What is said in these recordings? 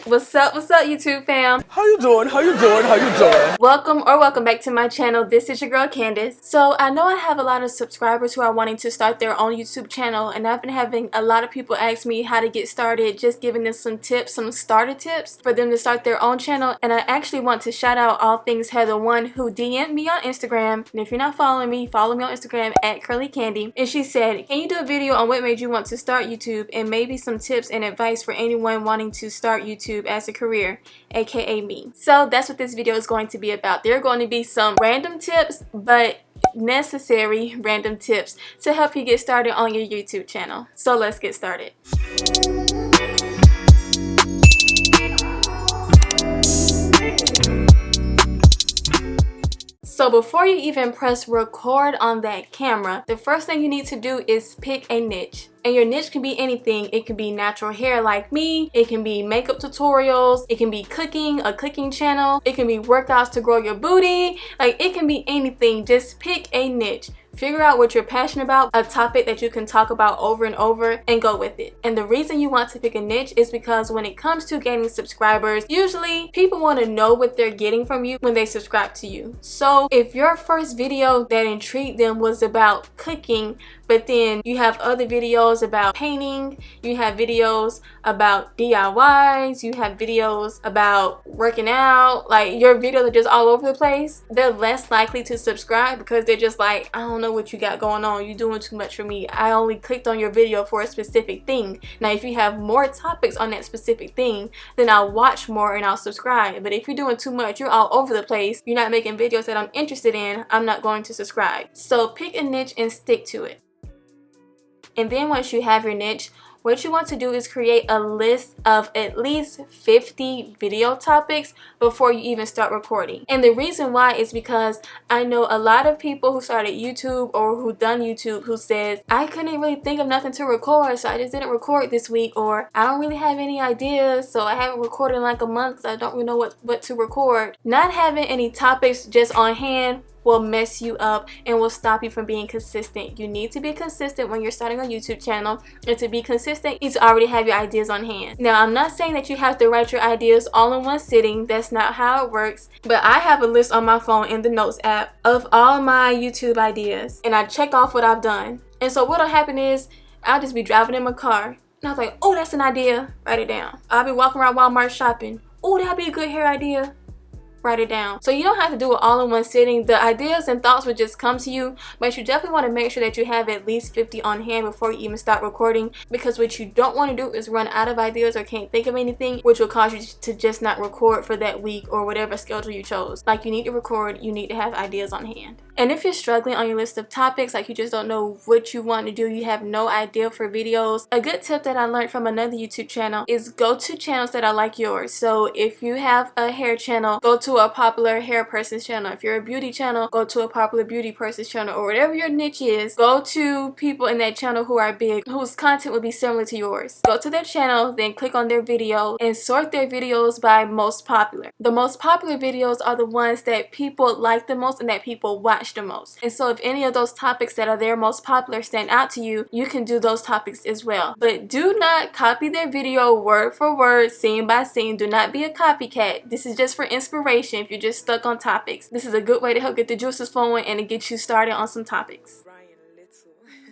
What's up YouTube fam? How you doing? How you doing? How you doing? Welcome back to my channel. This is your girl Candace. So I know I have a lot of subscribers who are wanting to start their own YouTube channel, and I've been having a lot of people ask me how to get started, just giving them some tips, some starter tips for them to start their own channel. And I actually want to shout out All Things Heather One, who DM'd me on Instagram, and if you're not following me, follow me on Instagram at Curly Candy. And she said, can you do a video on what made you want to start YouTube and maybe some tips and advice for anyone wanting to start YouTube as a career, aka me. So that's what this video is going to be about. There are going to be some random tips, but necessary random tips to help you get started on your YouTube channel. So let's get started. So before you even press record on that camera, the first thing you need to do is pick a niche. And your niche can be anything. It can be natural hair like me, it can be makeup tutorials, it can be cooking, a cooking channel, it can be workouts to grow your booty, like it can be anything. Just pick a niche. Figure out what you're passionate about, a topic that you can talk about over and over, and go with it. And the reason you want to pick a niche is because when it comes to gaining subscribers, usually people want to know what they're getting from you when they subscribe to you. So if your first video that intrigued them was about cooking, but then you have other videos about painting, you have videos about DIYs, you have videos about working out, like your videos are just all over the place, they're less likely to subscribe because they're just like, I don't know what you got going on, you're doing too much for me. I only clicked on your video for a specific thing. Now if you have more topics on that specific thing, then I'll watch more and I'll subscribe. But if you're doing too much, you're all over the place, you're not making videos that I'm interested in, I'm not going to subscribe. So pick a niche and stick to it. And then once you have your niche, what you want to do is create a list of at least 50 video topics before you even start recording. And the reason why is because I know a lot of people who started YouTube or who done YouTube who says, I couldn't really think of nothing to record, so I just didn't record this week, or I don't really have any ideas, so I haven't recorded in like a month because I don't really know what to record. Not having any topics just on hand will mess you up and will stop you from being consistent. You need to be consistent when you're starting a YouTube channel, and to be consistent, you need to already have your ideas on hand. Now, I'm not saying that you have to write your ideas all in one sitting. That's not how it works. But I have a list on my phone in the Notes app of all my YouTube ideas, and I check off what I've done. And so what'll happen is I'll just be driving in my car, and I was like, oh, that's an idea. Write it down. I'll be walking around Walmart shopping. Oh, that'd be a good hair idea. Write it down. So you don't have to do it all in one sitting. The ideas and thoughts will just come to you, but you definitely want to make sure that you have at least 50 on hand before you even start recording, because what you don't want to do is run out of ideas or can't think of anything, which will cause you to just not record for that week or whatever schedule you chose. Like, you need to record, you need to have ideas on hand. And if you're struggling on your list of topics, like you just don't know what you want to do, you have no idea for videos, a good tip that I learned from another YouTube channel is go to channels that are like yours. So if you have a hair channel, go to a popular hair person's channel. If you're a beauty channel, go to a popular beauty person's channel, or whatever your niche is, go to people in that channel who are big, whose content will be similar to yours. Go to their channel, then click on their video and sort their videos by most popular. The most popular videos are the ones that people like the most and that people watch the most. And so if any of those topics that are their most popular stand out to you, you can do those topics as well. But do not copy their video word for word, scene by scene. Do not be a copycat. This is just for inspiration. If you're just stuck on topics, this is a good way to help get the juices flowing and to get you started on some topics.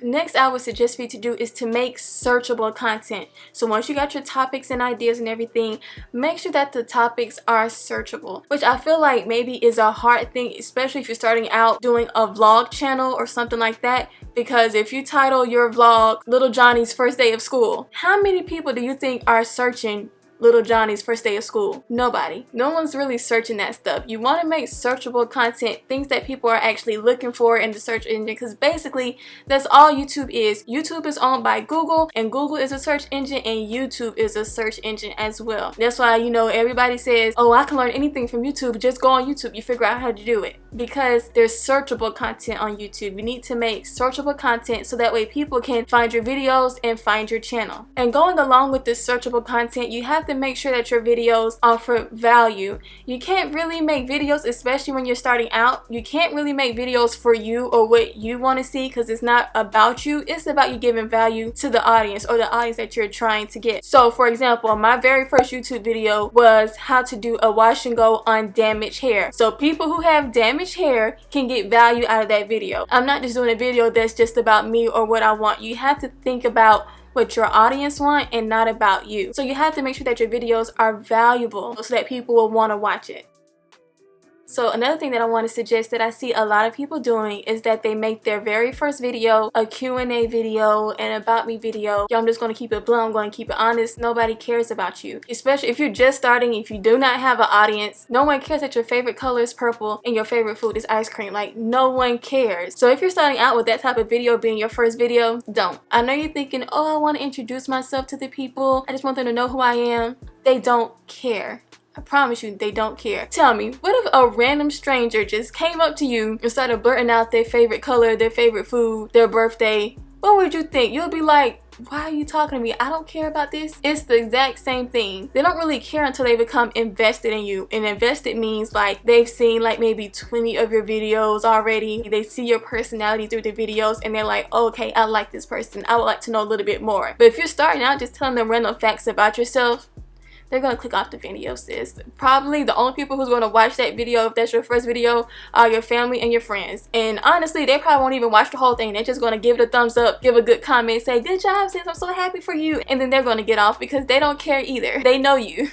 Next, I would suggest for you to do is to make searchable content. So once you got your topics and ideas and everything, make sure that the topics are searchable, which I feel like maybe is a hard thing, especially if you're starting out doing a vlog channel or something like that. Because if you title your vlog Little Johnny's First Day of School, how many people do you think are searching Little Johnny's first day of school? Nobody. No one's really searching that stuff. You want to make searchable content, things that people are actually looking for in the search engine, because basically that's all YouTube is. YouTube is owned by Google, and Google is a search engine, and YouTube is a search engine as well. That's why, you know, everybody says, oh, I can learn anything from YouTube. Just go on YouTube, you figure out how to do it. Because there's searchable content on YouTube. You need to make searchable content so that way people can find your videos and find your channel. And going along with this searchable content, you have to make sure that your videos offer value. You can't really make videos, especially when you're starting out, you can't really make videos for you or what you want to see, because it's not about you. It's about you giving value to the audience, or the audience that you're trying to get. So for example, my very first YouTube video was how to do a wash and go on damaged hair. So people who have damaged hair can get value out of that video. I'm not just doing a video that's just about me or what I want. You have to think about what your audience want and not about you. So you have to make sure that your videos are valuable so that people will want to watch it. So another thing that I want to suggest that I see a lot of people doing is that they make their very first video a Q&A video, an about me video. Yo, I'm just going to keep it blunt, I'm going to keep it honest. Nobody cares about you. Especially if you're just starting, if you do not have an audience. No one cares that your favorite color is purple and your favorite food is ice cream. Like, no one cares. So if you're starting out with that type of video being your first video, don't. I know you're thinking, oh, I want to introduce myself to the people. I just want them to know who I am. They don't care. I promise you, they don't care. Tell me, what if a random stranger just came up to you and started blurting out their favorite color, their favorite food, their birthday? What would you think? You'll be like, why are you talking to me? I don't care about this. It's the exact same thing. They don't really care until they become invested in you. And invested means like they've seen like maybe 20 of your videos already. They see your personality through the videos and they're like, oh, okay, I like this person. I would like to know a little bit more. But if you're starting out just telling them random facts about yourself, they're gonna click off the video, sis. Probably the only people who's gonna watch that video, if that's your first video, are your family and your friends. And honestly, they probably won't even watch the whole thing. They're just gonna give it a thumbs up, give a good comment, say, good job, sis, I'm so happy for you. And then they're gonna get off because they don't care either. They know you.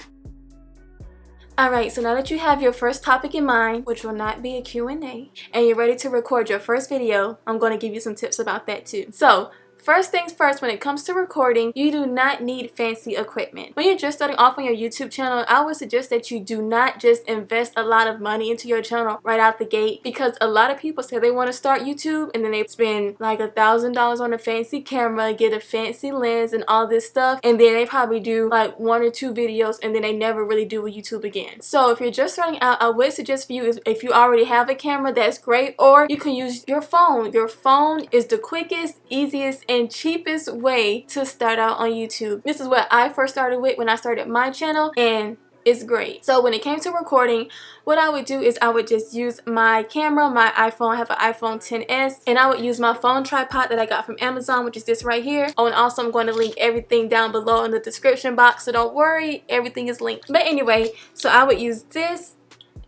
Alright, so now that you have your first topic in mind, which will not be a Q&A, and you're ready to record your first video, I'm gonna give you some tips about that too. So, first things first, when it comes to recording, you do not need fancy equipment. When you're just starting off on your YouTube channel, I would suggest that you do not just invest a lot of money into your channel right out the gate, because a lot of people say they want to start YouTube and then they spend like $1,000 on a fancy camera, get a fancy lens and all this stuff, and then they probably do like 1 or 2 videos and then they never really do a YouTube again. So if you're just starting out, I would suggest for you, if you already have a camera, that's great, or you can use your phone. Your phone is the quickest, easiest, and cheapest way to start out on YouTube. This is what I first started with when I started my channel, and it's great. So when it came to recording, what I would do is I would just use my camera, my iPhone. I have an iPhone XS, and I would use my phone tripod that I got from Amazon, which is this right here. Oh, and also I'm going to link everything down below in the description box, so don't worry, everything is linked. But anyway, so I would use this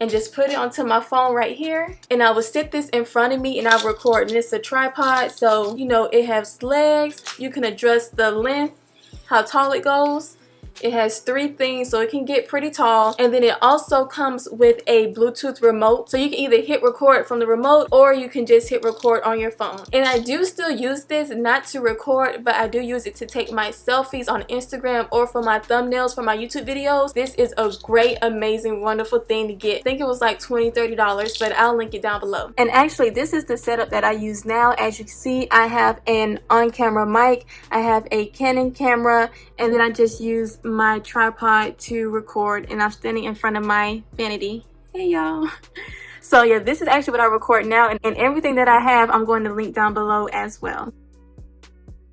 and just put it onto my phone right here, and I would sit this in front of me and I would record. And it's a tripod, so you know it has legs. You can adjust the length, how tall it goes. It has 3 things, so it can get pretty tall. And then it also comes with a Bluetooth remote, so you can either hit record from the remote or you can just hit record on your phone. And I do still use this not to record, but I do use it to take my selfies on Instagram or for my thumbnails for my YouTube videos. This is a great, amazing, wonderful thing to get. I think it was like $20-$30, but I'll link it down below. And actually, this is the setup that I use now. As you can see, I have an on-camera mic, I have a Canon camera, and then I just use my tripod to record, and I'm standing in front of my vanity. Hey y'all. So yeah, this is actually what I record now, and everything that I have I'm going to link down below as well.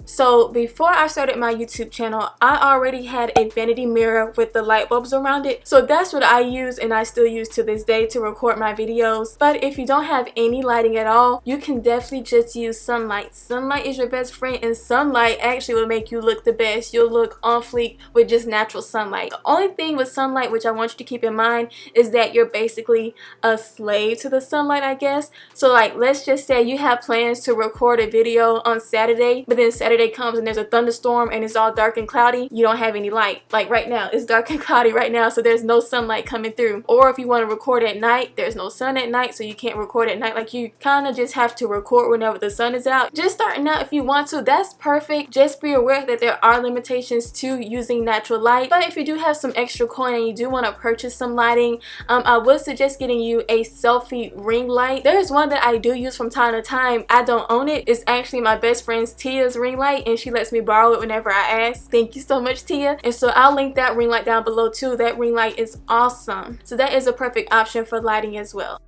So before I started my YouTube channel, I already had a vanity mirror with the light bulbs around it. So that's what I use and I still use to this day to record my videos. But if you don't have any lighting at all, you can definitely just use sunlight. Sunlight is your best friend, and sunlight actually will make you look the best. You'll look on fleek with just natural sunlight. The only thing with sunlight which I want you to keep in mind is that you're basically a slave to the sunlight, I guess. So like, let's just say you have plans to record a video on Saturday, but then Saturday comes and there's a thunderstorm and it's all dark and cloudy. You don't have any light. Like right now, it's dark and cloudy right now, so there's no sunlight coming through. Or if you want to record at night, there's no sun at night, so you can't record at night. Like, you kind of just have to record whenever the sun is out. Just starting out, if you want to, that's perfect. Just be aware that there are limitations to using natural light. But if you do have some extra coin and you do want to purchase some lighting, I would suggest getting you a selfie ring light. There's one that I do use from time to time. I don't own it. It's actually my best friend's Tia's ring light, and she lets me borrow it whenever I ask. Thank you so much, Tia. And so I'll link that ring light down below too. That ring light is awesome. So that is a perfect option for lighting as well.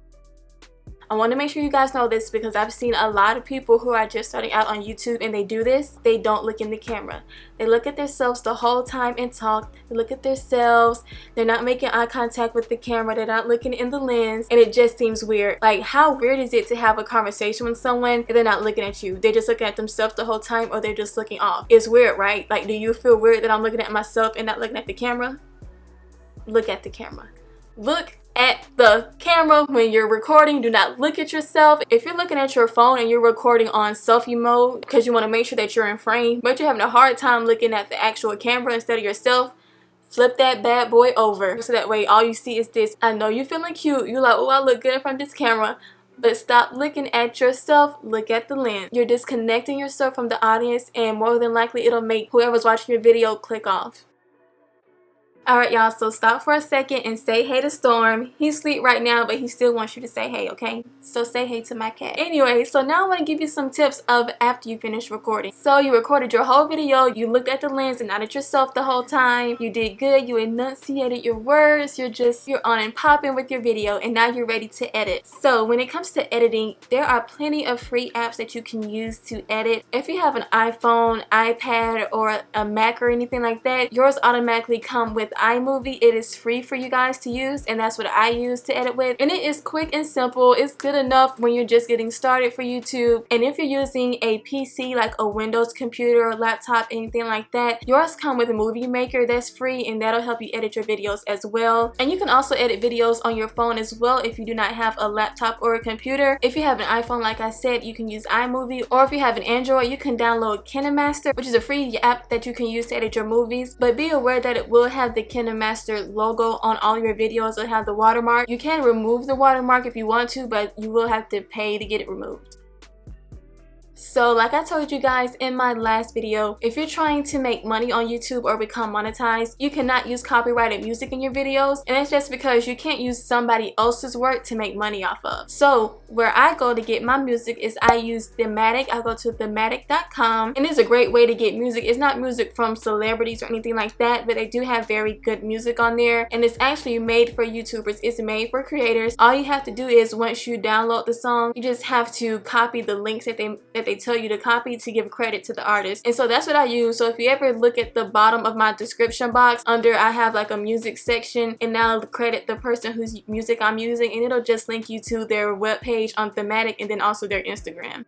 I want to make sure you guys know this because I've seen a lot of people who are just starting out on YouTube and they do this. They don't look in the camera. They look at themselves the whole time and talk. They look at themselves. They're not making eye contact with the camera. They're not looking in the lens, and it just seems weird. Like, how weird is it to have a conversation with someone and they're not looking at you? They're just looking at themselves the whole time, or they're just looking off. It's weird, right? Like, do you feel weird that I'm looking at myself and not looking at the camera? Look at the camera. Look at the camera when you're recording. Do not look at yourself. If you're looking at your phone and you're recording on selfie mode because you want to make sure that you're in frame, but you're having a hard time looking at the actual camera instead of yourself, flip that bad boy over so that way all you see is this. I know you're feeling cute. You're like, oh, I look good in front of this camera. But stop looking at yourself. Look at the lens. You're disconnecting yourself from the audience, and more than likely it'll make whoever's watching your video click off. Alright, y'all, so stop for a second and say hey to Storm. He's asleep right now, but he still wants you to say hey, okay? So say hey to my cat. Anyway, so now I want to give you some tips of after you finish recording. So you recorded your whole video, you looked at the lens and not at yourself the whole time. You did good, you enunciated your words, you're on and popping with your video, and now you're ready to edit. So when it comes to editing, there are plenty of free apps that you can use to edit. If you have an iPhone, iPad, or a Mac or anything like that, yours automatically come with iMovie. It is free for you guys to use, and that's what I use to edit with, and it is quick and simple. It's good enough when you're just getting started for YouTube. And if you're using a PC, like a Windows computer or laptop, anything like that, yours come with a Movie Maker. That's free, and that'll help you edit your videos as well. And you can also edit videos on your phone as well if you do not have a laptop or a computer. If you have an iPhone, like I said, you can use iMovie, or if you have an Android, you can download KineMaster, which is a free app that you can use to edit your movies. But be aware that it will have the KineMaster logo on all your videos. It'll have the watermark. You can remove the watermark if you want to, but you will have to pay to get it removed. So like I told you guys in my last video, if you're trying to make money on YouTube or become monetized, you cannot use copyrighted music in your videos, and it's just because you can't use somebody else's work to make money off of. So where I go to get my music is I use Thematic. I go to thematic.com, and it's a great way to get music. It's not music from celebrities or anything like that, but they do have very good music on there, and it's actually made for YouTubers. It's made for creators. All you have to do is once you download the song, you just have to copy the links that they tell you to copy to give credit to the artist. And so that's what I use. So if you ever look at the bottom of my description box, I have like a music section, and now credit the person whose music I'm using, and it'll just link you to their webpage on Thematic and then also their Instagram.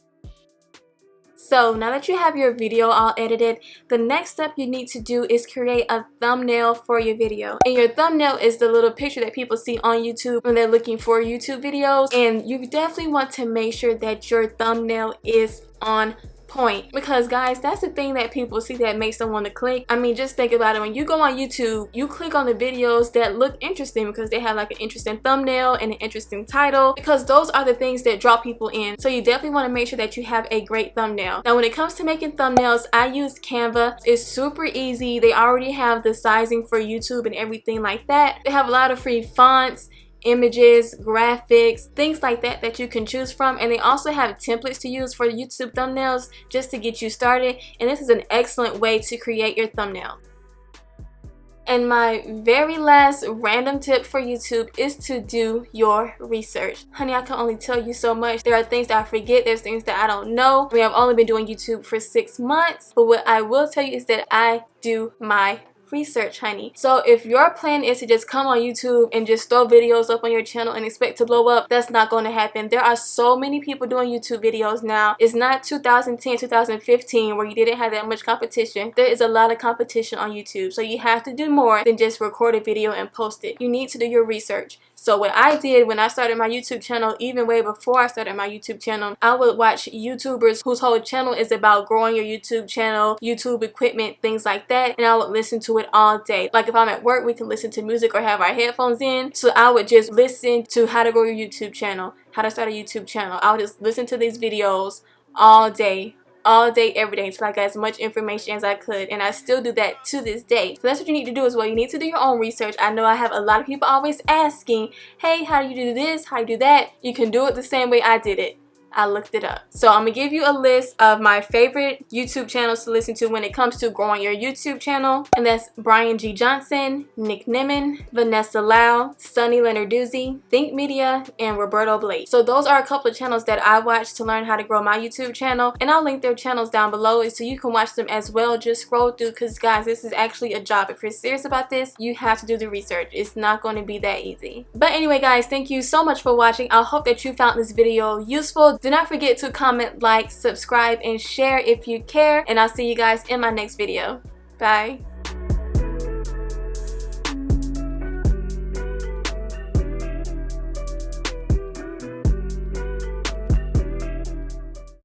So now that you have your video all edited, the next step you need to do is create a thumbnail for your video. And your thumbnail is the little picture that people see on YouTube when they're looking for YouTube videos. And you definitely want to make sure that your thumbnail is on point, because guys, that's the thing that people see that makes them want to click. I mean, just think about it. When you go on YouTube, you click on the videos that look interesting because they have like an interesting thumbnail and an interesting title, because those are the things that draw people in. So you definitely want to make sure that you have a great thumbnail. Now when it comes to making thumbnails, I use Canva. It's super easy. They already have the sizing for YouTube and everything like that. They have a lot of free fonts, images, graphics, things like that that you can choose from, and they also have templates to use for YouTube thumbnails just to get you started, and this is an excellent way to create your thumbnail. And my very last random tip for YouTube is to do your research. Honey, I can only tell you so much. There are things that I forget, there's things that I don't know. I mean, I've only been doing YouTube for 6 months, but what I will tell you is that I do my research, honey. So if your plan is to just come on YouTube and just throw videos up on your channel and expect to blow up, that's not going to happen. There are so many people doing YouTube videos now. It's not 2010, 2015 where you didn't have that much competition. There is a lot of competition on YouTube, so you have to do more than just record a video and post it. You need to do your research. So what I did when I started my YouTube channel, even way before I started my YouTube channel, I would watch YouTubers whose whole channel is about growing your YouTube channel, YouTube equipment, things like that, and I would listen to it all day. Like if I'm at work, we can listen to music or have our headphones in, so I would just listen to how to grow your YouTube channel, how to start a YouTube channel. I would just listen to these videos all day, every day, until I got as much information as I could, and I still do that to this day. So that's what you need to do as well. You need to do your own research. I know I have a lot of people always asking, hey, how do you do this, how do you do that? You can do it the same way I did it. I looked it up. So I'm gonna give you a list of my favorite YouTube channels to listen to when it comes to growing your YouTube channel. And that's Brian G. Johnson, Nick Nimmin, Vanessa Lau, Sunny Lenarduzzi, Think Media, and Roberto Blake. So those are a couple of channels that I watch to learn how to grow my YouTube channel. And I'll link their channels down below so you can watch them as well. Just scroll through, because guys, this is actually a job. If you're serious about this, you have to do the research. It's not going to be that easy. But anyway guys, thank you so much for watching. I hope that you found this video useful. Do not forget to comment, like, subscribe, and share if you care. And I'll see you guys in my next video. Bye.